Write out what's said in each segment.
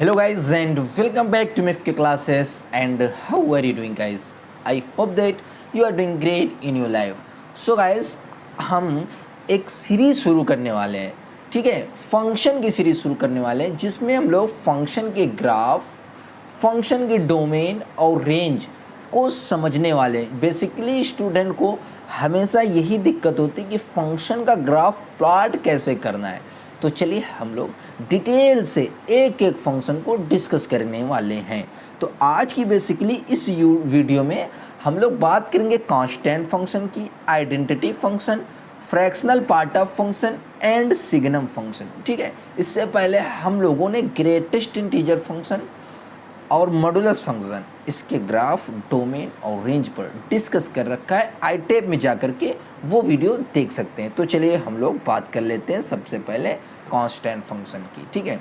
Hello guys and welcome back to MIFK classes and how are you doing guys? I hope that you are doing great in your life. So guys हम एक series शुरू करने वाले हैं, ठीक है, function की series शुरू करने वाले हैं जिसमें हम लोग फंक्शन के ग्राफ, फंक्शन की डोमेन और रेंज को समझने वाले हैं। बेसिकली स्टूडेंट को हमेशा यही दिक्कत होती है कि फंक्शन का ग्राफ प्लॉट कैसे करना है। तो चलिए हम लोग डिटेल से एक एक फंक्शन को डिस्कस करने वाले हैं। तो आज की बेसिकली इस वीडियो में हम लोग बात करेंगे कांस्टेंट फंक्शन की, identity function, fractional part of function and signum function, ठीक है। इससे पहले हम लोगों ने ग्रेटेस्ट इंटीजर फंक्शन और मॉडुलस फंक्शन, इसके ग्राफ, डोमेन और रेंज पर डिस्कस कर रखा है। आई टैब में जा कर के वो वीडियो देख सकते हैं। तो चलिए हम लोग बात कर लेते हैं सबसे पहले कांस्टेंट फंक्शन की, ठीक है।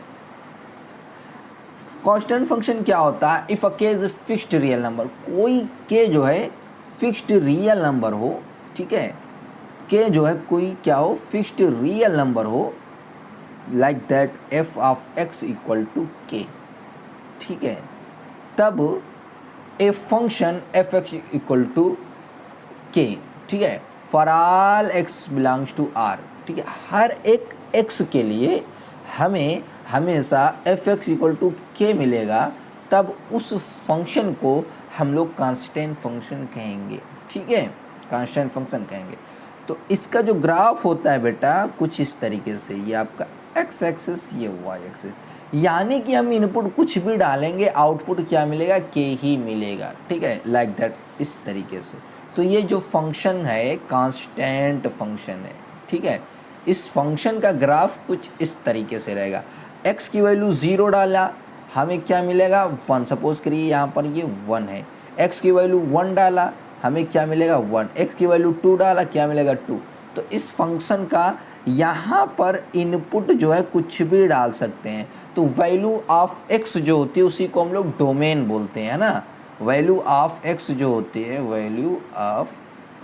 कांस्टेंट फंक्शन क्या होता है? इफ अ के इज फिक्स्ड रियल नंबर, कोई के जो है फिक्स्ड रियल नंबर हो, ठीक है, के जो है कोई क्या हो, फिक्स्ड रियल नंबर हो, like that f of x equal to k, ठीक है, तब a function f x equal to k, ठीक है, for all x belongs to R, ठीक है, हर एक एक्स के लिए हमें हमेशा एफ एक्स इक्वल टू के मिलेगा, तब उस फंक्शन को हम लोग कांस्टेंट फंक्शन कहेंगे, ठीक है, कांस्टेंट फंक्शन कहेंगे। तो इसका जो ग्राफ होता है बेटा कुछ इस तरीके से, ये आपका एक्स एक्सिस, ये वाई एक्सिस, यानी कि हम इनपुट कुछ भी डालेंगे आउटपुट क्या मिलेगा, के ही मिलेगा, ठीक है, लाइक दैट, इस तरीके से। तो ये जो फंक्शन है कांस्टेंट फंक्शन है, ठीक है। इस फंक्शन का ग्राफ कुछ इस तरीके से रहेगा। x की वैल्यू 0 डाला हमें क्या मिलेगा, 1, सपोज करिए यहाँ पर ये 1 है। x की वैल्यू 1 डाला हमें क्या मिलेगा, 1। x की वैल्यू 2 डाला क्या मिलेगा, 2। तो इस फंक्शन का यहाँ पर इनपुट जो है कुछ भी डाल सकते हैं। तो वैल्यू ऑफ x जो होती है उसी को हम लोग डोमेन बोलते हैं ना। वैल्यू ऑफ x जो होती है, वैल्यू ऑफ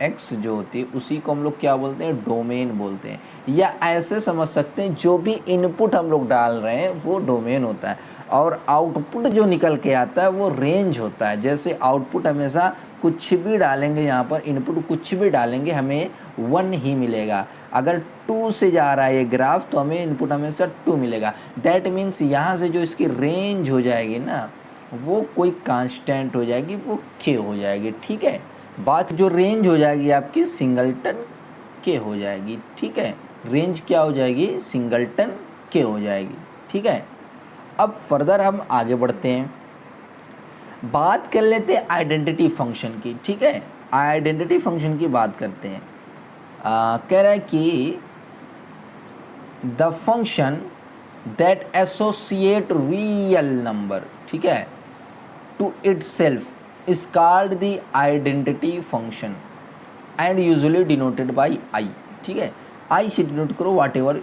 x जो होती है उसी को हम लोग क्या बोलते हैं, डोमेन बोलते हैं। या ऐसे समझ सकते हैं जो भी इनपुट हम लोग डाल रहे हैं वो डोमेन होता है और आउटपुट जो निकल के आता है वो रेंज होता है। जैसे आउटपुट हमेशा कुछ भी डालेंगे, यहाँ पर इनपुट कुछ भी डालेंगे हमें 1 ही मिलेगा। अगर 2 से जा रहा है ये ग्राफ तो हमें इनपुट हमेशा 2 मिलेगा। दैट मीन्स यहाँ से जो इसकी रेंज हो जाएगी ना वो कोई कांस्टेंट हो जाएगी, वो के हो जाएगी, ठीक है। बात जो रेंज हो जाएगी आपकी सिंगलटन के हो जाएगी, ठीक है। रेंज क्या हो जाएगी, सिंगलटन के हो जाएगी, ठीक है। अब फर्दर हम आगे बढ़ते हैं, बात कर लेते हैं आइडेंटिटी फंक्शन की, ठीक है। आइडेंटिटी फंक्शन की बात करते हैं। कह रहा है कि the function that associate real number, ठीक है, to itself is called the identity function and usually denoted by I, ठीक है। आई से डिनोट करो, वाट एवर,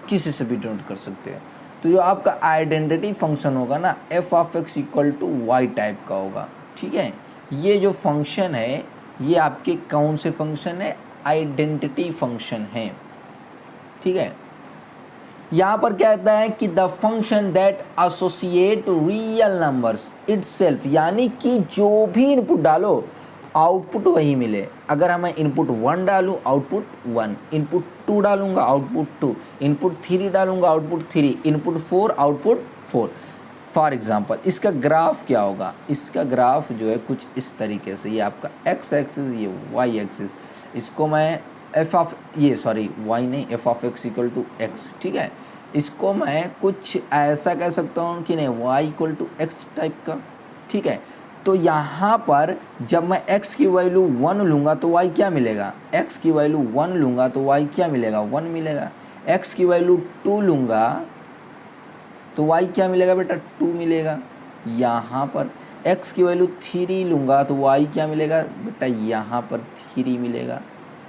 किसी से भी डिनोट कर सकते हो। तो जो आपका आइडेंटिटी फंक्शन होगा ना, f of x equal to y type का होगा, ठीक है। ये जो फंक्शन है ये आपके कौन से फंक्शन है, आइडेंटिटी फंक्शन है, ठीक है। यहाँ पर क्या कहता है कि the function that associate real numbers itself, यानी कि जो भी इनपुट डालो आउटपुट वही मिले। अगर मैं इनपुट 1 डालूँ आउटपुट 1, इनपुट 2 डालूंगा आउटपुट 2, इनपुट 3 डालूंगा output 3, input 4 output 4। For example इसका ग्राफ क्या होगा, इसका ग्राफ जो है कुछ इस तरीके से, ये आपका एक्स एक्सिस, ये वाई एक्सिस, इसको मैं एफ ऑफ वाई नहीं, f of x equal to x, ठीक है। इसको मैं कुछ ऐसा कह सकता हूँ कि नहीं, y equal to x type का, ठीक है। तो यहाँ पर जब मैं x की वैल्यू 1 लूँगा तो y क्या मिलेगा, x की वैल्यू 1 लूँगा तो y क्या मिलेगा, 1 मिलेगा। x की वैल्यू 2 लूँगा तो y क्या मिलेगा बेटा, 2 मिलेगा। यहाँ पर x की वैल्यू 3 लूँगा तो y क्या मिलेगा बेटा, यहाँ पर 3 मिलेगा,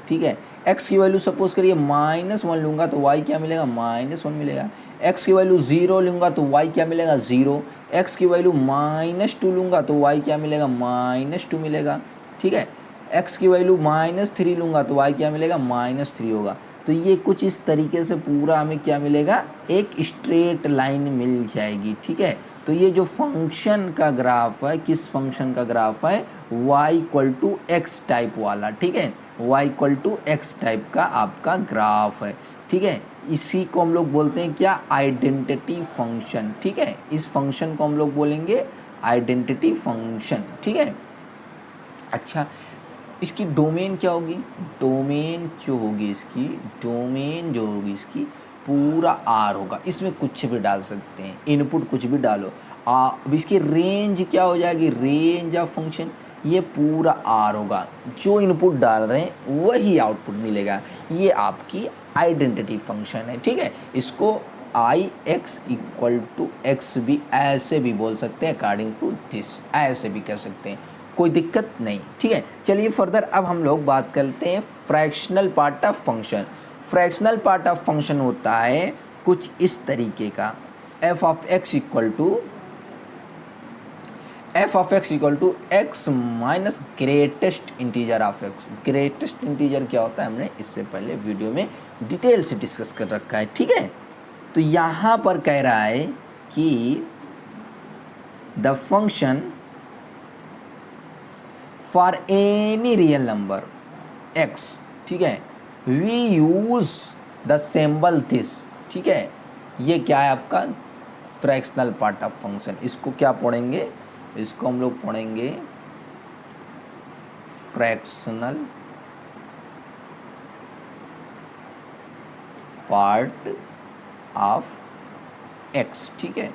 ठीक है। x की वैल्यू सपोज करिए -1 लूँगा तो y क्या मिलेगा, -1 मिलेगा। x की वैल्यू 0 लूँगा तो y क्या मिलेगा, 0। x की वैल्यू -2 लूँगा तो y क्या मिलेगा, -2 मिलेगा, ठीक है। x की वैल्यू -3 लूँगा तो y क्या मिलेगा, -3 होगा। तो ये कुछ इस तरीके से पूरा हमें क्या मिलेगा, एक स्ट्रेट लाइन मिल जाएगी। ठीक है, तो ये जो फंक्शन का ग्राफ है, किस फंक्शन का ग्राफ है, y equal to x type वाला। ठीक है, y equal to x type का आपका ग्राफ है। ठीक है, इसी को हम लोग बोलते हैं क्या, आइडेंटिटी फंक्शन। ठीक है, इस फंक्शन को हम लोग बोलेंगे आइडेंटिटी फंक्शन। ठीक है, अच्छा इसकी डोमेन क्या होगी, डोमेन जो होगी इसकी, डोमेन जो होगी इसकी पूरा आर होगा, इसमें कुछ भी डाल सकते हैं, इनपुट कुछ भी डालो। अब इसकी रेंज क्या हो जाएगी, रेंज ऑफ फंक्शन, ये पूरा आर होगा, जो इनपुट डाल रहे हैं वही आउटपुट मिलेगा। ये आपकी आइडेंटिटी फंक्शन है। ठीक है, इसको आई एक्स इक्वल टू एक्स भी ऐसे भी बोल सकते हैं, अकॉर्डिंग टू दिस ऐसे भी कह सकते हैं, कोई दिक्कत नहीं। ठीक है, चलिए फर्दर अब हम लोग बात करते हैं fractional part of function. Fractional part of function होता है कुछ इस तरीके का, f of x equal to x minus greatest integer of x. Greatest integer क्या होता है हमने इससे पहले वीडियो में डिटेल से डिस्कस कर रखा है। ठीक है, तो यहाँ पर कह रहा है कि the function for any real number x, ठीक है, we use the symbol this. ठीक है, ये क्या है आपका फ्रैक्शनल पार्ट ऑफ फंक्शन। इसको क्या पढ़ेंगे, इसको हम लोग पढ़ेंगे फ्रैक्शनल पार्ट ऑफ x। ठीक है,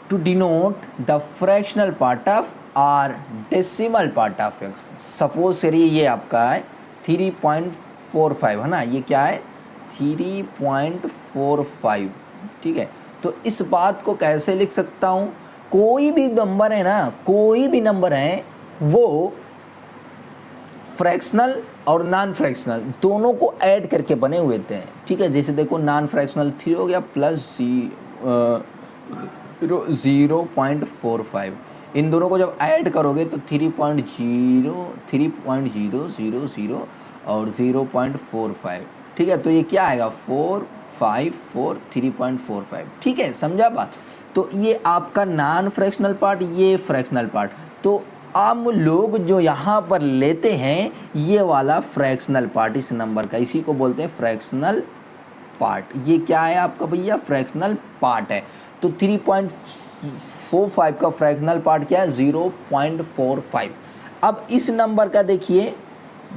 to denote the fractional part of or decimal part of x. Suppose करिए ये आपका है 3.45 है ना, ये क्या है 3.45। ठीक है, तो इस बात को कैसे लिख सकता हूँ, कोई भी नंबर है ना, कोई भी नंबर है वो फ्रैक्शनल और नॉन फ्रैक्शनल दोनों को ऐड करके बने हुए थे। ठीक है, जैसे देखो नॉन फ्रैक्शनल 3 हो गया प्लस 0.45, इन दोनों को जब ऐड करोगे तो 3.000 और 0.45। ठीक है, तो ये क्या आएगा 454 3.45। ठीक है, समझा बात। तो ये आपका नॉन फ्रैक्शनल पार्ट, ये फ्रैक्शनल पार्ट। तो हम लोग जो यहाँ पर लेते हैं ये वाला फ्रैक्शनल पार्ट इस नंबर का, इसी को बोलते हैं फ्रैक्शनल पार्ट। ये क्या है आपका भैया, फ्रैक्शनल पार्ट है। तो 3.45 का फ्रैक्शनल पार्ट क्या है, 0.45। अब इस नंबर का देखिए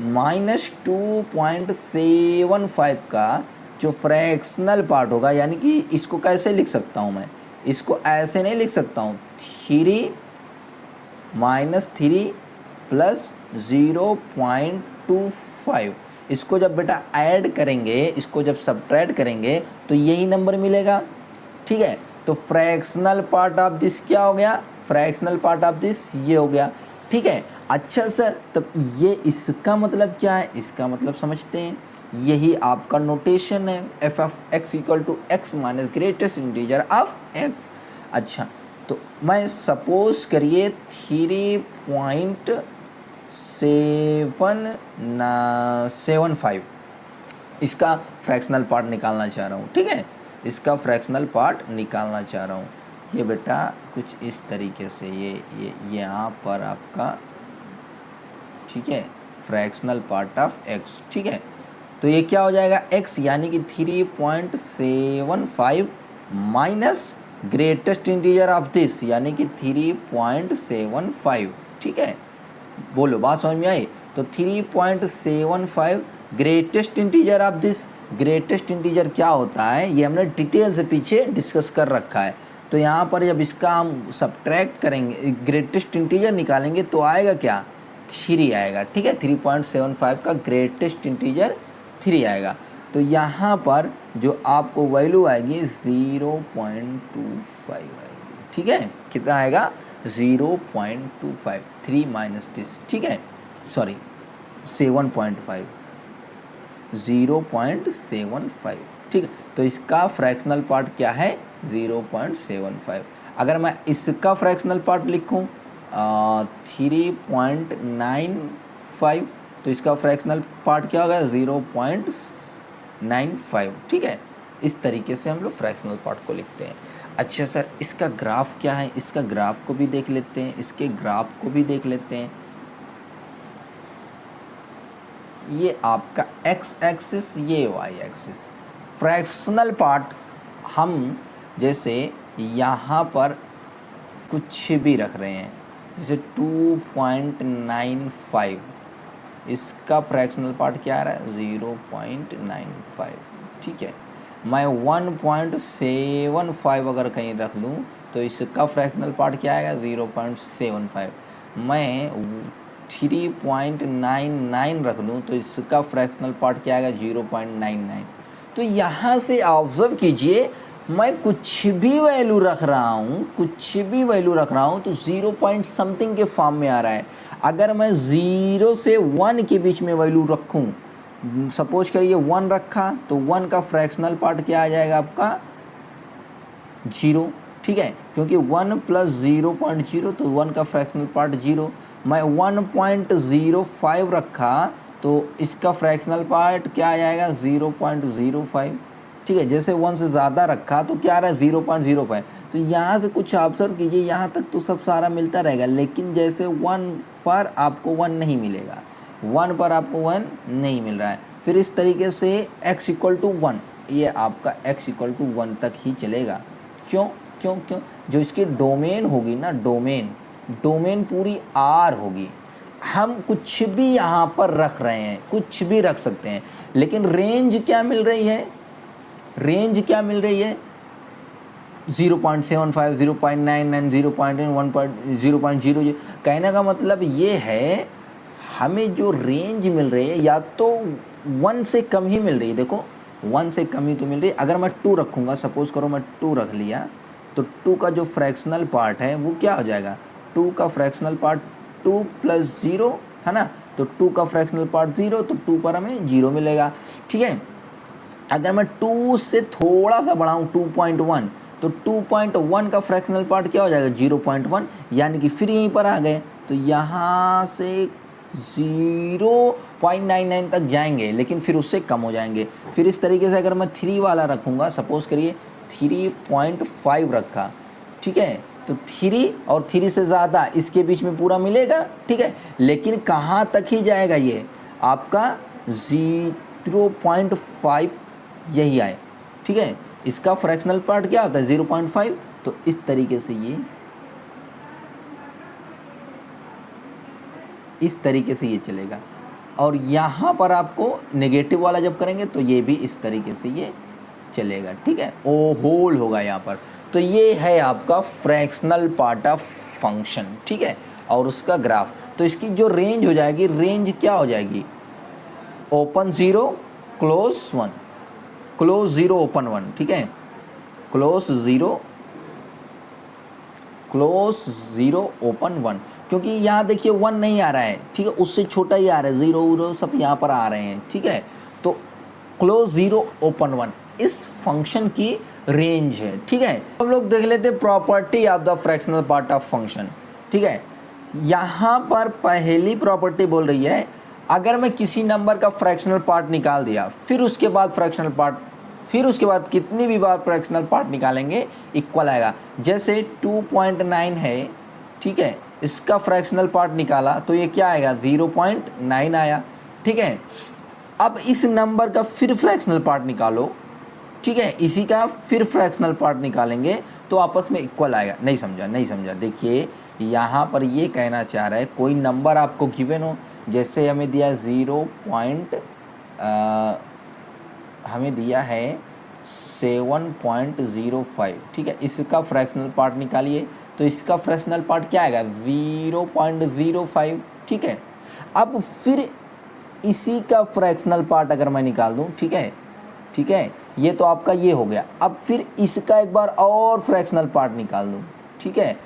-2.75 का जो फ्रैक्शनल पार्ट होगा, यानी कि इसको कैसे लिख सकता हूँ मैं, इसको ऐसे नहीं लिख सकता हूँ, 3 प्लस 0.25। इसको जब बेटा ऐड करेंगे, इसको जब सब्ट्रैक्ट करेंगे तो यही नंबर मिलेगा। ठीक है, तो फ्रैक्शनल पार्ट ऑफ दिस क्या हो गया, फ्रैक्शनल पार्ट ऑफ दिस ये हो गया। ठीक है, अच्छा सर तब ये इसका मतलब क्या है, इसका मतलब समझते हैं, यही आपका नोटेशन है, f of x equal to x minus greatest integer of x. अच्छा, तो मैं सपोज करिए 3.775 इसका फ्रैक्शनल पार्ट निकालना चाह रहा हूँ। ठीक है, इसका फ्रैक्शनल पार्ट निकालना चाह रहा हूँ। ये बेटा कुछ इस तरीके से ये यहाँ पर आपका, ठीक है, फ्रैक्शनल पार्ट ऑफ एक्स। ठीक है, तो ये क्या हो जाएगा x, यानी कि 3.75 minus greatest integer of this, यानी कि 3.75। ठीक है, बोलो बात समझ में आई। तो 3.75 greatest integer of this, greatest integer क्या होता है ये हमने डिटेल से पीछे डिस्कस कर रखा है। तो यहाँ पर जब इसका हम सब्ट्रैक्ट करेंगे, ग्रेटेस्ट इंटीजर निकालेंगे तो आएगा क्या, 3 आएगा। ठीक है, 3.75 का ग्रेटेस्ट इंटीजर 3 आएगा। तो यहाँ पर जो आपको वैल्यू आएगी 0.25 आएगी। ठीक है, कितना आएगा 0.25, 3 माइनस दिस। ठीक है, सॉरी 7.5, 0.75। ठीक है, तो इसका फ्रैक्शनल पार्ट क्या है 0.75। अगर मैं इसका फ्रैक्शनल पार्ट लिखूं 3.95 तो इसका फ्रैक्शनल पार्ट क्या होगा 0.95, ठीक है। इस तरीके से हम लोग फ्रैक्शनल पार्ट को लिखते हैं। अच्छा सर, इसका ग्राफ क्या है, इसका ग्राफ को भी देख लेते हैं, इसके ग्राफ को भी देख लेते हैं। ये आपका x एक्सिस, ये y एक्सिस। फ्रैक्शनल पार्ट हम जैसे यहाँ पर कुछ भी रख रहे हैं, जैसे 2.95, इसका फ्रैक्शनल पार्ट क्या आ रहा है 0.95, ठीक है। मैं 1.75 अगर कहीं रख दूं तो इसका फ्रैक्शनल पार्ट क्या आएगा 0.75। मैं 3.99 रख दूं तो इसका फ्रैक्शनल पार्ट क्या आएगा 0.99। तो यहाँ से ऑब्जर्व कीजिए, मैं कुछ भी वैल्यू रख रहा हूँ, कुछ भी वैल्यू रख रहा हूँ तो 0 पॉइंट समथिंग के फॉर्म में आ रहा है। अगर मैं 0 से 1 के बीच में वैल्यू रखूँ, सपोज करिए 1 रखा तो 1 का फ्रैक्शनल पार्ट क्या आ जाएगा आपका 0, ठीक है, क्योंकि 1 प्लस 0.0 तो 1 का फ्रैक्शनल पार्ट 0। मैं 1.05 रखा तो इसका फ्रैक्शनल पार्ट क्या आ जाएगा 0.05, ठीक है। जैसे 1 से ज़्यादा रखा तो क्या आ रहा है 0.05। तो यहाँ से कुछ ऑब्जर्व कीजिए, यहाँ तक तो सब सारा मिलता रहेगा, लेकिन जैसे 1 पर आपको 1 नहीं मिलेगा, 1 पर आपको 1 नहीं मिल रहा है। फिर इस तरीके से x इक्वल टू 1, ये आपका x इक्वल टू 1 तक ही चलेगा। क्यों क्यों क्यों? जो इसकी डोमेन होगी ना, डोमेन पूरी R होगी। हम कुछ भी यहाँ पर रख रहे हैं, कुछ भी रख सकते हैं, लेकिन रेंज क्या मिल रही है, रेंज क्या मिल रही है 0.75, 0.99, 0.0, कहने का मतलब ये है हमें जो रेंज मिल रही है या तो 1 से कम ही मिल रही है। देखो 1 से कम ही तो मिल रही है। अगर मैं 2 रखूँगा, सपोज करो मैं 2 रख लिया, तो 2 का जो फ्रैक्शनल पार्ट है वो क्या हो जाएगा, 2 का फ्रैक्शनल पार्ट 2 प्लस 0 है ना, तो 2 का फ्रैक्शनल पार्ट 0, तो 2 पर हमें 0 मिलेगा, ठीक है। अगर मैं 2 से थोड़ा सा बढ़ाऊँ 2.1, तो 2.1 का फ्रैक्शनल पार्ट क्या हो जाएगा 0.1, यानी कि फिर यहीं पर आ गए। तो यहाँ से 0.99 तक जाएंगे, लेकिन फिर उससे कम हो जाएंगे। फिर इस तरीके से अगर मैं 3 वाला रखूँगा, सपोज करिए 3.5 रखा, ठीक है, तो 3 और 3 से ज़्यादा इसके बीच में पूरा मिलेगा, ठीक है, लेकिन कहाँ तक ही जाएगा ये आपका 0.5 यही आए, ठीक है। इसका फ्रैक्शनल पार्ट क्या होता है 0.5। तो इस तरीके से ये चलेगा। और यहाँ पर आपको नेगेटिव वाला जब करेंगे तो ये भी इस तरीके से ये चलेगा, ठीक है, ओ होल होगा यहाँ पर। तो ये है आपका फ्रैक्शनल पार्ट ऑफ फंक्शन, ठीक है, और उसका ग्राफ। तो इसकी जो रेंज हो जाएगी, रेंज क्या हो जाएगी, ओपन 0 क्लोज 1, क्लोज 0 ओपन 1, ठीक है, क्लोज 0 ओपन 1, क्योंकि यहाँ देखिए 1 नहीं आ रहा है, ठीक है, उससे छोटा ही आ रहा है, 0 सब यहाँ पर आ रहे हैं, ठीक है। तो क्लोज 0 ओपन 1 इस फंक्शन की रेंज है, ठीक है। हम लोग देख लेते हैं property of the fractional part of function, ठीक है। यहाँ पर पहली प्रॉपर्टी बोल रही है, अगर मैं किसी नंबर का फ्रैक्शनल पार्ट निकाल दिया, फिर उसके बाद फ्रैक्शनल पार्ट, फिर उसके बाद कितनी भी बार फ्रैक्शनल पार्ट निकालेंगे इक्वल आएगा। जैसे 2.9 है, ठीक है, इसका फ्रैक्शनल पार्ट निकाला तो ये क्या आएगा 0.9 आया, ठीक है। अब इस नंबर का फिर फ्रैक्शनल पार्ट निकालो, ठीक है, इसी का फिर फ्रैक्शनल पार्ट निकालेंगे तो आपस में इक्वल आएगा। नहीं समझा। देखिए यहाँ पर ये कहना चाह रहा है, कोई नंबर आपको गिवन हो, जैसे हमें दिया हमें दिया है 7.05, ठीक है, इसका फ्रैक्शनल पार्ट निकालिए तो इसका फ्रैक्शनल पार्ट क्या आएगा 0.05, ठीक है। अब फिर इसी का फ्रैक्शनल पार्ट अगर मैं निकाल दूं, ठीक है, ये तो आपका ये हो गया। अब फिर इसका एक बार और फ्रैक्शनल पार्ट निकाल दूं, ठीक है,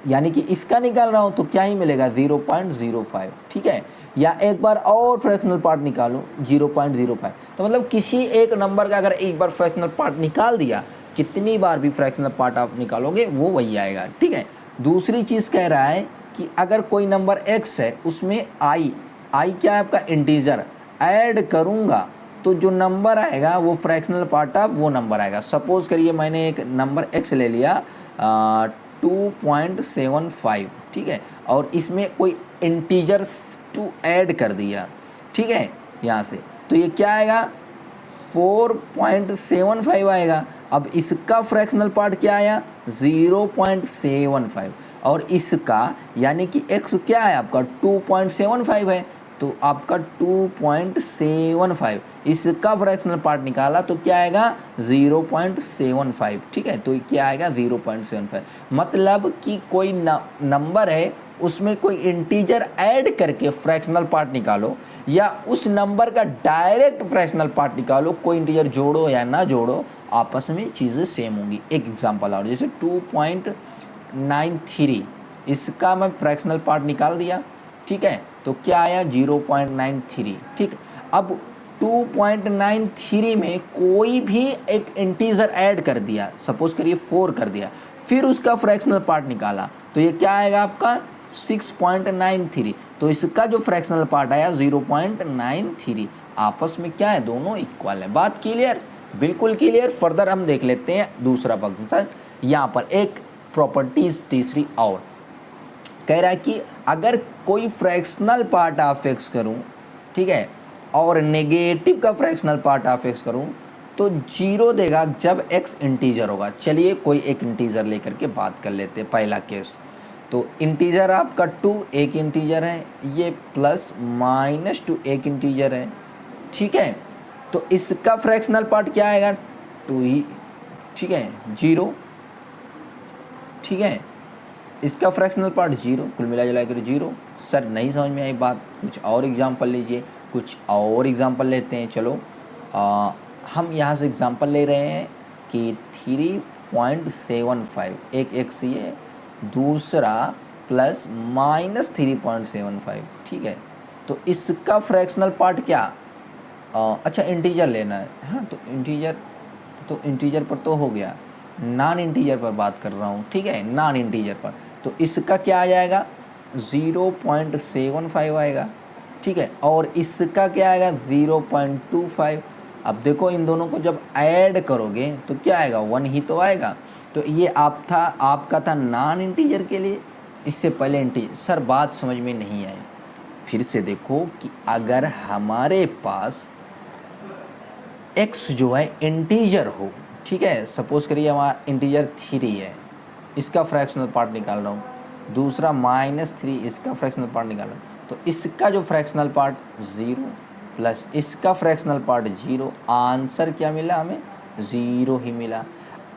यानी कि इसका निकाल रहा हूं तो क्या ही मिलेगा 0.05, ठीक है, या एक बार और फ्रैक्शनल पार्ट निकालूं 0.05। तो मतलब किसी एक नंबर का अगर एक बार फ्रैक्शनल पार्ट निकाल दिया, कितनी बार भी फ्रैक्शनल पार्ट आप निकालोगे वो वही आएगा, ठीक है। दूसरी चीज़ कह रहा है कि अगर कोई नंबर x है, उसमें i आई क्या है आपका इंटीजर, ऐड करूँगा तो जो नंबर आएगा वो फ्रैक्शनल पार्ट ऑफ वो नंबर आएगा। सपोज करिए मैंने एक नंबर x ले लिया 2.75, ठीक है, और इसमें कोई इंटीजर 2 ऐड कर दिया, ठीक है, यहाँ से, तो ये क्या आएगा 4.75 आएगा। अब इसका फ्रैक्शनल पार्ट क्या आया 0.75, और इसका यानी कि x क्या है आपका 2.75 है, तो आपका 2.75 इसका फ्रैक्शनल पार्ट निकाला तो क्या आएगा 0.75, ठीक है, तो क्या आएगा 0.75। मतलब कि कोई नंबर है उसमें कोई इंटीजर ऐड करके फ्रैक्शनल पार्ट निकालो, या उस नंबर का डायरेक्ट फ्रैक्शनल पार्ट निकालो, कोई इंटीजर जोड़ो या ना जोड़ो आपस में चीज़ें सेम होंगी। एक एग्जांपल और, जैसे 2.93 इसका मैं फ्रैक्शनल पार्ट निकाल दिया, ठीक है, तो क्या आया 0.93, ठीक। अब 2.93 में कोई भी एक इंटीजर ऐड कर दिया, सपोज करिए 4 कर दिया, फिर उसका फ्रैक्शनल पार्ट निकाला तो ये क्या आएगा आपका 6.93, तो इसका जो फ्रैक्शनल पार्ट आया 0.93। आपस में क्या है दोनों इक्वल है। बात क्लियर, बिल्कुल क्लियर। फर्दर हम देख लेते हैं दूसरा फंक्शन। यहाँ पर एक प्रॉपर्टीज तीसरी और कह रहा है कि अगर कोई फ्रैक्शनल पार्ट ऑफ एक्स करूं, ठीक है, और नेगेटिव का फ्रैक्शनल पार्ट ऑफ एक्स करूं तो 0 देगा जब x इंटीजर होगा। चलिए कोई एक इंटीजर लेकर के बात कर लेते हैं। पहला केस, तो इंटीजर आपका 2 एक इंटीजर है, ये प्लस -2 एक इंटीजर है, ठीक है, तो इसका फ्रैक्शनल पार्ट क्या आएगा 2 ही, ठीक है, 0, ठीक है, इसका फ्रैक्शनल पार्ट 0, कुल मिला जुला कर 0। सर नहीं समझ में आई बात, कुछ और एग्जांपल लीजिए, कुछ और एग्जांपल लेते हैं। चलो हम यहाँ से एग्जांपल ले रहे हैं कि 3.75 एक एक्स ये, दूसरा प्लस -3.75, ठीक है, तो इसका फ्रैक्शनल पार्ट क्या, अच्छा इंटीजर लेना है, हाँ, तो इंटीजर पर तो हो गया, नॉन इंटीजर पर बात कर रहा हूँ, ठीक है, नॉन इंटीजर पर, तो इसका क्या आ जाएगा 0.75 आएगा, ठीक है, और इसका क्या आएगा 0.25। अब देखो इन दोनों को जब ऐड करोगे तो क्या आएगा 1 ही तो आएगा। तो ये आपका था नॉन इंटीजर के लिए, इससे पहले इंटीजर। सर बात समझ में नहीं आई, फिर से देखो कि अगर हमारे पास x जो है इंटीजर हो, ठीक है, सपोज करिए हमारा इंटीजर 3 है, इसका फ्रैक्शनल पार्ट निकाल रहा हूँ, दूसरा -3 इसका फ्रैक्शनल पार्ट निकाल रहा हूँ, तो इसका जो फ्रैक्शनल पार्ट 0 प्लस इसका फ्रैक्शनल पार्ट 0, आंसर क्या मिला हमें 0 ही मिला।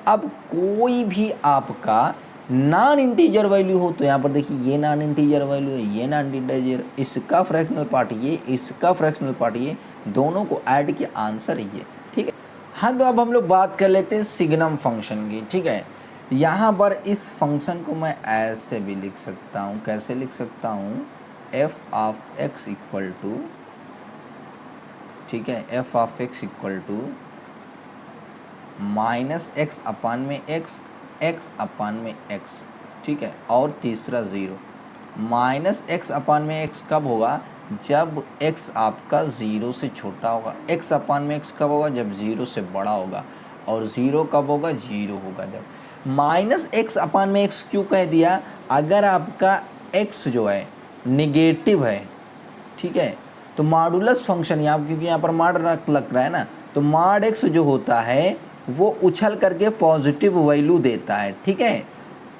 अब कोई भी आपका नॉन इंटीजर वैल्यू हो तो यहाँ पर देखिए ये नॉन इंटीजर वैल्यू है, ये नॉन इंटीजर, इसका फ्रैक्शनल पार्ट ये, इसका फ्रैक्शनल पार्ट ये, दोनों को ऐड किया आंसर ये, ठीक है। हाँ, तो अब हम लोग बात कर लेते हैं सिग्नम फंक्शन की, ठीक है। यहाँ पर इस फंक्शन को मैं ऐसे भी लिख सकता हूँ, कैसे लिख सकता हूँ, f of x equal to, ठीक है, f of x equal to -x upon में x, x अपान में x, ठीक है, और तीसरा 0। -x अपान में x कब होगा, जब x आपका 0 से छोटा होगा, x अपान में x कब होगा, जब 0 से बड़ा होगा, और 0 कब होगा, 0 होगा जब। -x अपान में x क्यों कह दिया, अगर आपका x जो है निगेटिव है, ठीक है, तो मॉडुलस फंक्शन यहाँ, क्योंकि यहाँ पर मॉड लग रहा है ना, तो मॉड x जो होता है वो उछल करके पॉजिटिव वैल्यू देता है, ठीक है।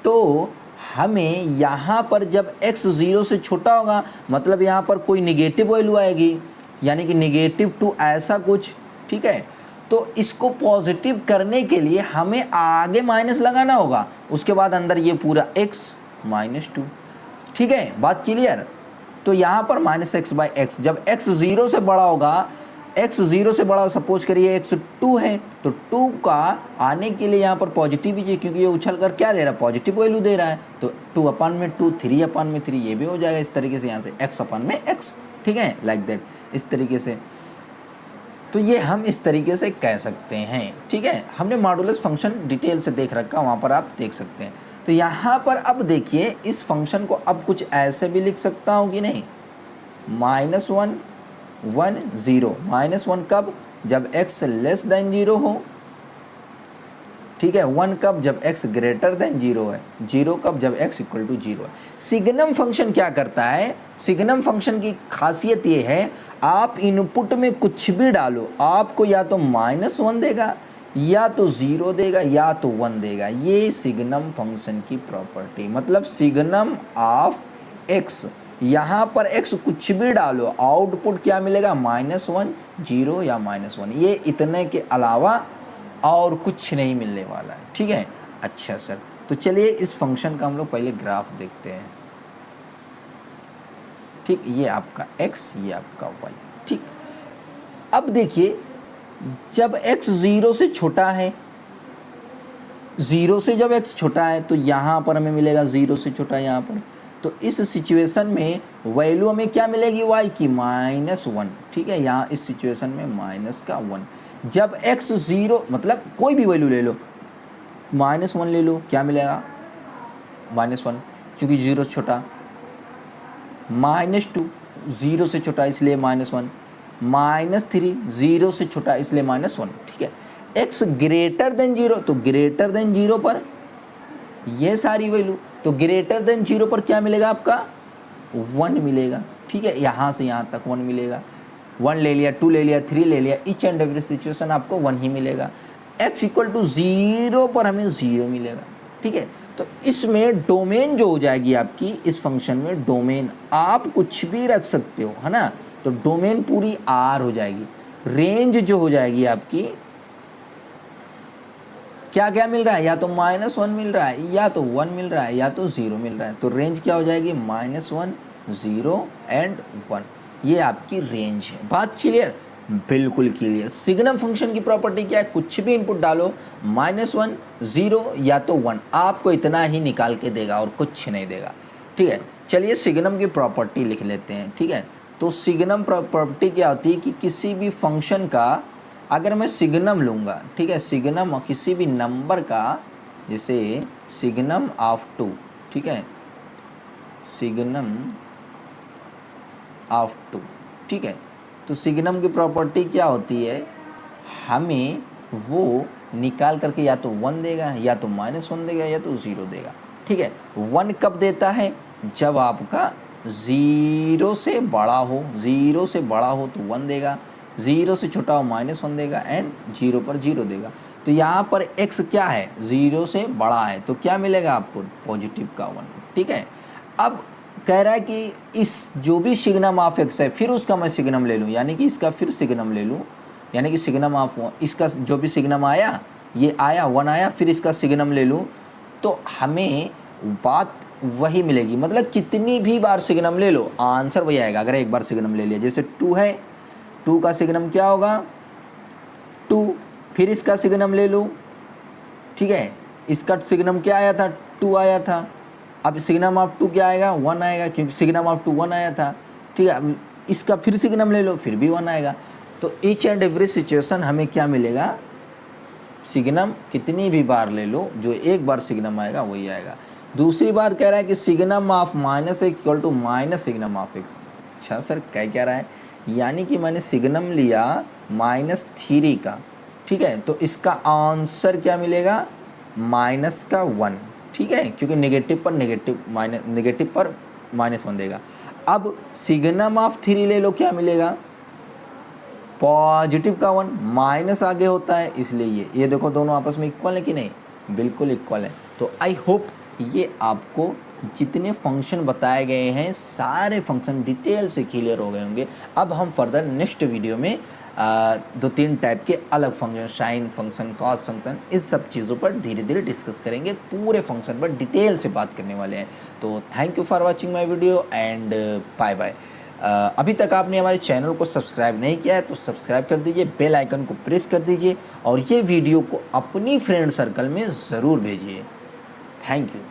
तो हमें यहाँ पर जब x 0 से छोटा होगा मतलब यहाँ पर कोई निगेटिव वैल्यू आएगी, यानी कि -2 ऐसा कुछ, ठीक है, तो इसको पॉजिटिव करने के लिए हमें आगे माइनस लगाना होगा, उसके बाद अंदर ये पूरा x -2, ठीक है, बात क्लियर। तो यहाँ पर -x/x, जब x 0 से बड़ा होगा, x 0 से बड़ा, सपोज करिए x 2 है, तो 2 का आने के लिए यहाँ पर पॉजिटिव ही, क्योंकि ये उछल कर क्या दे रहा है, पॉजिटिव वैल्यू दे रहा है, तो 2 अपान में 2, 3 अपान में 3, ये भी हो जाएगा इस तरीके से, यहाँ से x अपान में x, ठीक है, लाइक दैट, इस तरीके से। तो ये हम इस तरीके से कह सकते हैं, ठीक है। हमने मॉडुलस फंक्शन डिटेल से देख रखा, वहाँ पर आप देख सकते हैं। तो यहाँ पर अब देखिए इस फंक्शन को अब कुछ ऐसे भी लिख सकता हूँ कि नहीं, -1 1 0। -1 कब? जब x लेस देन 0 हो, ठीक है। 1 कब? जब x ग्रेटर देन 0 है। 0 कब? जब x इक्वल टू 0 है। सिग्नम फंक्शन क्या करता है? सिग्नम फंक्शन की खासियत ये है, आप इनपुट में कुछ भी डालो, आपको या तो -1 देगा, या तो 0 देगा, या तो 1 देगा। ये सिग्नम फंक्शन की प्रॉपर्टी, मतलब सिग्नम ऑफ x। यहाँ पर x कुछ भी डालो, आउटपुट क्या मिलेगा? -1 0 या -1। ये इतने के अलावा और कुछ नहीं मिलने वाला है, ठीक है। अच्छा सर, तो चलिए इस फंक्शन का हम लोग पहले ग्राफ देखते हैं, ठीक। ये आपका x, ये आपका y, ठीक। अब देखिए, जब x 0 से छोटा है, 0 से जब x छोटा है तो यहाँ पर हमें मिलेगा 0 से छोटा यहाँ पर। तो इस सिचुएशन में वैल्यू हमें क्या मिलेगी? y की -1, ठीक है। यहाँ इस सिचुएशन में -1। जब x 0, मतलब कोई भी वैल्यू ले लो, -1 ले लो, क्या मिलेगा? -1, क्योंकि 0 से छोटा। -2, 0 से छोटा इसलिए -1। -3, 0 से छोटा इसलिए -1, ठीक है। x ग्रेटर देन 0, तो ग्रेटर देन 0 पर ये सारी वैल्यू, तो ग्रेटर देन 0 पर क्या मिलेगा आपका? 1 मिलेगा, ठीक है। यहाँ से यहाँ तक 1 मिलेगा। 1 ले लिया, 2 ले लिया, 3 ले लिया, ईच एंड एवरी सिचुएशन आपको 1 ही मिलेगा। x इक्वल टू 0 पर हमें 0 मिलेगा, ठीक है। तो इसमें डोमेन जो हो जाएगी आपकी, इस फंक्शन में डोमेन आप कुछ भी रख सकते हो, है ना। तो डोमेन पूरी R हो जाएगी। रेंज जो हो जाएगी आपकी, क्या क्या मिल रहा है? या तो -1 मिल रहा है, या तो 1 मिल रहा है, या तो 0 मिल रहा है। तो रेंज क्या हो जाएगी? -1 0 एंड 1। ये आपकी रेंज है। बात क्लियर? बिल्कुल क्लियर। सिग्नम फंक्शन की प्रॉपर्टी क्या है? कुछ भी इनपुट डालो, -1 0 या तो 1, आपको इतना ही निकाल के देगा और कुछ नहीं देगा, ठीक है। चलिए सिग्नम की प्रॉपर्टी लिख लेते हैं, ठीक है। तो सिग्नम प्रॉपर्टी क्या होती है कि किसी भी फंक्शन का अगर मैं सिग्नम लूँगा, ठीक है, सिग्नम किसी भी नंबर का, जैसे सिग्नम ऑफ 2, ठीक है, सिग्नम ऑफ 2, ठीक है। तो सिग्नम की प्रॉपर्टी क्या होती है? हमें वो निकाल करके या तो 1 देगा, या तो -1 देगा, या तो 0 देगा, ठीक है। 1 कब देता है? जब आपका 0 से बड़ा हो, 0 से बड़ा हो तो 1 देगा, 0 से छोटा हो -1 देगा, एंड 0 पर 0 देगा। तो यहाँ पर x क्या है? 0 से बड़ा है, तो क्या मिलेगा आपको? पॉजिटिव का 1, ठीक है। अब कह रहा है कि इस जो भी सिग्नम ऑफ x है, फिर उसका मैं सिग्नम ले लूँ, यानी कि इसका फिर सिग्नम ले लूँ, यानी कि सिग्नम ऑफ इसका जो भी सिग्नम आया, ये आया 1 आया, फिर इसका सिग्नम ले लूँ, तो हमें बात वही मिलेगी। मतलब कितनी भी बार सिग्नम ले लो, आंसर वही आएगा। अगर एक बार सिग्नम ले लिया, जैसे 2 है, 2 का सिग्नम क्या होगा? 2, फिर इसका सिग्नम ले लो, ठीक है। इसका सिग्नम क्या आया था? 2 आया था। अब सिग्नम ऑफ 2 क्या आएगा? 1 आएगा, क्योंकि सिग्नम ऑफ 2 1 आया था, ठीक है। अब इसका फिर सिग्नम ले लो, फिर भी 1 आएगा। तो ईच एंड एवरी सिचुएशन हमें क्या मिलेगा? सिग्नम कितनी भी बार ले लो, जो एक बार सिग्नम आएगा वही आएगा। दूसरी बात कह रहा है कि signum of -x equal to minus signum of x। अच्छा सर, क्या रहा है? यानी कि मैंने सिग्नम लिया -3 का, ठीक है, तो इसका आंसर क्या मिलेगा? -1, ठीक है, क्योंकि नेगेटिव पर नेगेटिव पर -1 देगा। अब सिग्नम ऑफ 3 ले लो, क्या मिलेगा? पॉजिटिव का 1, माइनस आगे होता है, इसलिए ये देखो दोनों आपस में इक्वल है कि नहीं? बिल्कुल इक्वल है। तो आई होप ये आपको जितने फंक्शन बताए गए हैं, सारे फंक्शन डिटेल से क्लियर हो गए होंगे। अब हम फर्दर नेक्स्ट वीडियो में 2-3 टाइप के अलग function, sine function, cos function, इन सब चीज़ों पर धीरे धीरे डिस्कस करेंगे। पूरे फंक्शन पर डिटेल से बात करने वाले हैं। तो thank you for watching my video and bye bye. अभी तक आपने हमारे चैनल को सब्सक्राइब नहीं किया है तो सब्सक्राइब कर दीजिए, बेल आइकन को प्रेस कर दीजिए और ये वीडियो को अपनी फ्रेंड सर्कल में ज़रूर भेजिए। Thank you.